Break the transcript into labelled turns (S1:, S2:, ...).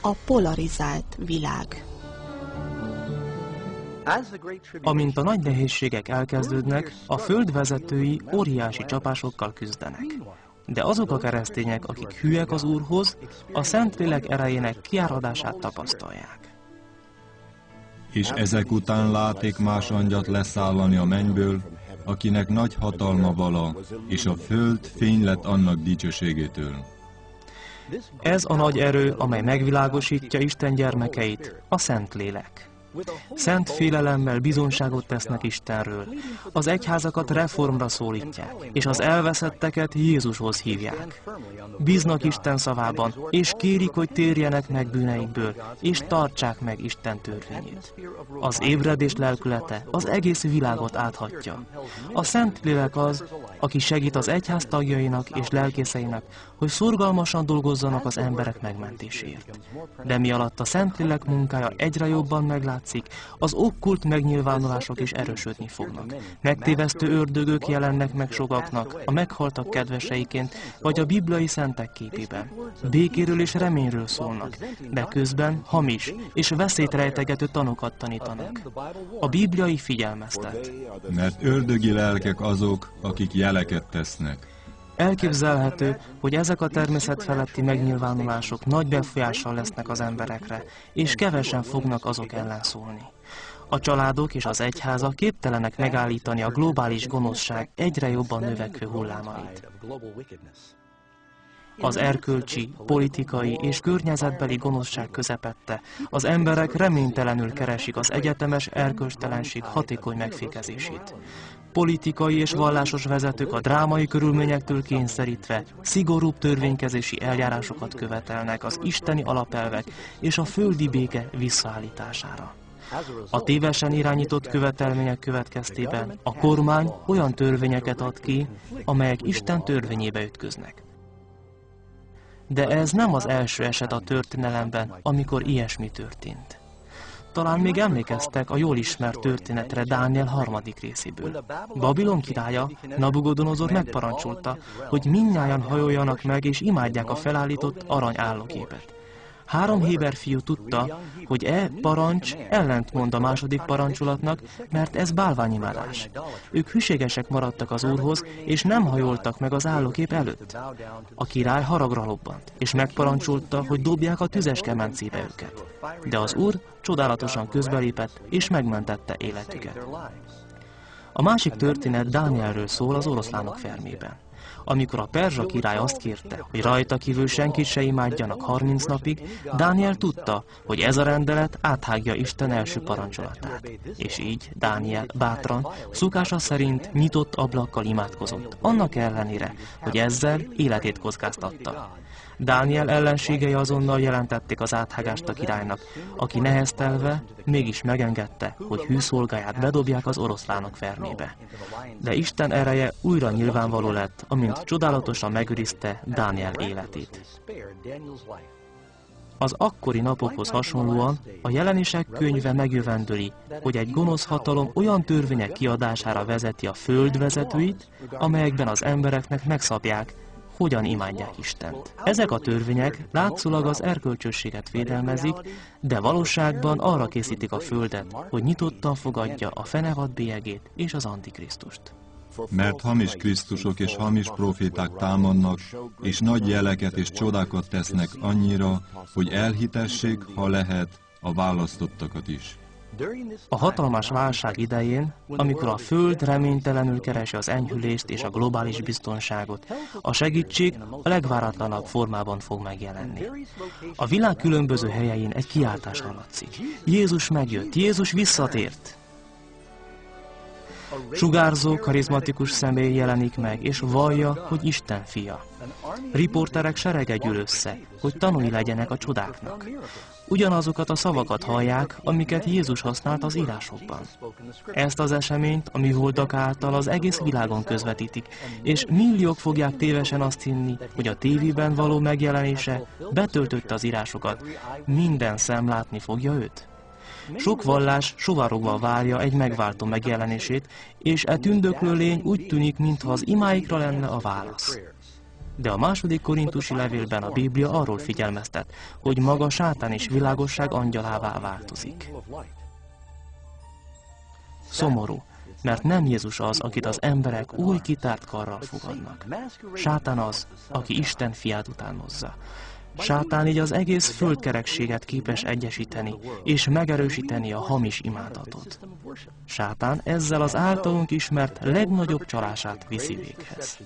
S1: a polarizált világ.
S2: Amint a nagy nehézségek elkezdődnek, a föld vezetői óriási csapásokkal küzdenek. De azok a keresztények, akik hűek az Úrhoz, a Szentlélek erejének kiáradását tapasztalják.
S3: És ezek után láték más angyalt leszállani a mennyből, akinek nagy hatalma vala, és a föld fény lett annak dicsőségétől.
S2: Ez a nagy erő, amely megvilágosítja Isten gyermekeit, a Szentlélek. Szent félelemmel bizonyságot tesznek Istenről, az egyházakat reformra szólítják, és az elveszetteket Jézushoz hívják. Bíznak Isten szavában, és kérik, hogy térjenek meg bűneikből, és tartsák meg Isten törvényét. Az ébredés lelkülete az egész világot áthatja. A Szentlélek az, aki segít az egyház tagjainak és lelkészeinek, hogy szorgalmasan dolgozzanak az emberek megmentéséért. De mi alatt a Szentlélek munkája egyre jobban meglátszik, az okkult megnyilvánulások is erősödni fognak. Megtévesztő ördögök jelennek meg sokaknak, a meghaltak kedveseiként, vagy a bibliai szentek képében. Békéről és reményről szólnak, de közben hamis és veszélyt rejtegető tanokat tanítanak. A Biblia így figyelmeztet.
S3: Mert ördögi lelkek azok, akik jeleket tesznek.
S2: Elképzelhető, hogy ezek a természet feletti megnyilvánulások nagy befolyással lesznek az emberekre, és kevesen fognak azok ellen szólni. A családok és az egyházak képtelenek megállítani a globális gonoszság egyre jobban növekvő hullámait. Az erkölcsi, politikai és környezetbeli gonoszság közepette az emberek reménytelenül keresik az egyetemes erkölcstelenség hatékony megfékezését. Politikai és vallásos vezetők a drámai körülményektől kényszerítve szigorúbb törvénykezési eljárásokat követelnek az isteni alapelvek és a földi béke visszaállítására. A tévesen irányított követelmények következtében a kormány olyan törvényeket ad ki, amelyek Isten törvényébe ütköznek. De ez nem az első eset a történelemben, amikor ilyesmi történt. Talán még emlékeztek a jól ismert történetre Dániel 3. részéből. Babilon királya, Nabukodonozor megparancsolta, hogy mindnyájan hajoljanak meg és imádják a felállított arany állóképet. 3 héber fiú tudta, hogy parancs ellentmond a második parancsolatnak, mert ez bálványimádás. Ők hűségesek maradtak az Úrhoz, és nem hajoltak meg az állókép előtt. A király haragra lobbant, és megparancsolta, hogy dobják a tüzes kemencébe őket. De az Úr csodálatosan közbelépett, és megmentette életüket. A másik történet Dánielről szól az oroszlánok fermében. Amikor a perzsa király azt kérte, hogy rajta kívül senkit se imádjanak 30 napig, Dániel tudta, hogy ez a rendelet áthágja Isten első parancsolatát. És így Dániel bátran, szokása szerint nyitott ablakkal imádkozott, annak ellenére, hogy ezzel életét kockáztatta. Dániel ellenségei azonnal jelentették az áthágást a királynak, aki neheztelve mégis megengedte, hogy hűszolgáját bedobják az oroszlánok fermébe. De Isten ereje újra nyilvánvaló lett, amint csodálatosan megőrizte Dániel életét. Az akkori napokhoz hasonlóan a Jelenések könyve megjövendöli, hogy egy gonosz hatalom olyan törvények kiadására vezeti a föld vezetőit, amelyekben az embereknek megszabják, hogyan imádják Istent. Ezek a törvények látszólag az erkölcsösséget védelmezik, de valóságban arra készítik a földet, hogy nyitottan fogadja a fenevad bélyegét és az Antikrisztust.
S3: Mert hamis Krisztusok és hamis proféták támadnak, és nagy jeleket és csodákat tesznek annyira, hogy elhitessék, ha lehet, a választottakat is.
S2: A hatalmas válság idején, amikor a Föld reménytelenül keresi az enyhülést és a globális biztonságot, a segítség a legváratlanabb formában fog megjelenni. A világ különböző helyein egy kiáltás hallatszik. Jézus megjött, Jézus visszatért! Sugárzó, karizmatikus személy jelenik meg, és vallja, hogy Isten fia. Riporterek serege gyűl össze, hogy tanúi legyenek a csodáknak. Ugyanazokat a szavakat hallják, amiket Jézus használt az írásokban. Ezt az eseményt a műholdak által az egész világon közvetítik, és milliók fogják tévesen azt hinni, hogy a tévében való megjelenése betöltötte az írásokat, minden szem látni fogja őt. Sok vallás suvarogva várja egy megváltó megjelenését, és tündöklő lény úgy tűnik, mintha az imáikra lenne a válasz. De a második korintusi levélben a Biblia arról figyelmeztet, hogy maga sátán is világosság angyalává változik. Szomorú, mert nem Jézus az, akit az emberek új kitárt karral fogadnak. Sátán az, aki Isten fiát utánozza. Sátán így az egész földkerekséget képes egyesíteni és megerősíteni a hamis imádatot. Sátán ezzel az általunk ismert legnagyobb csalását viszi véghez.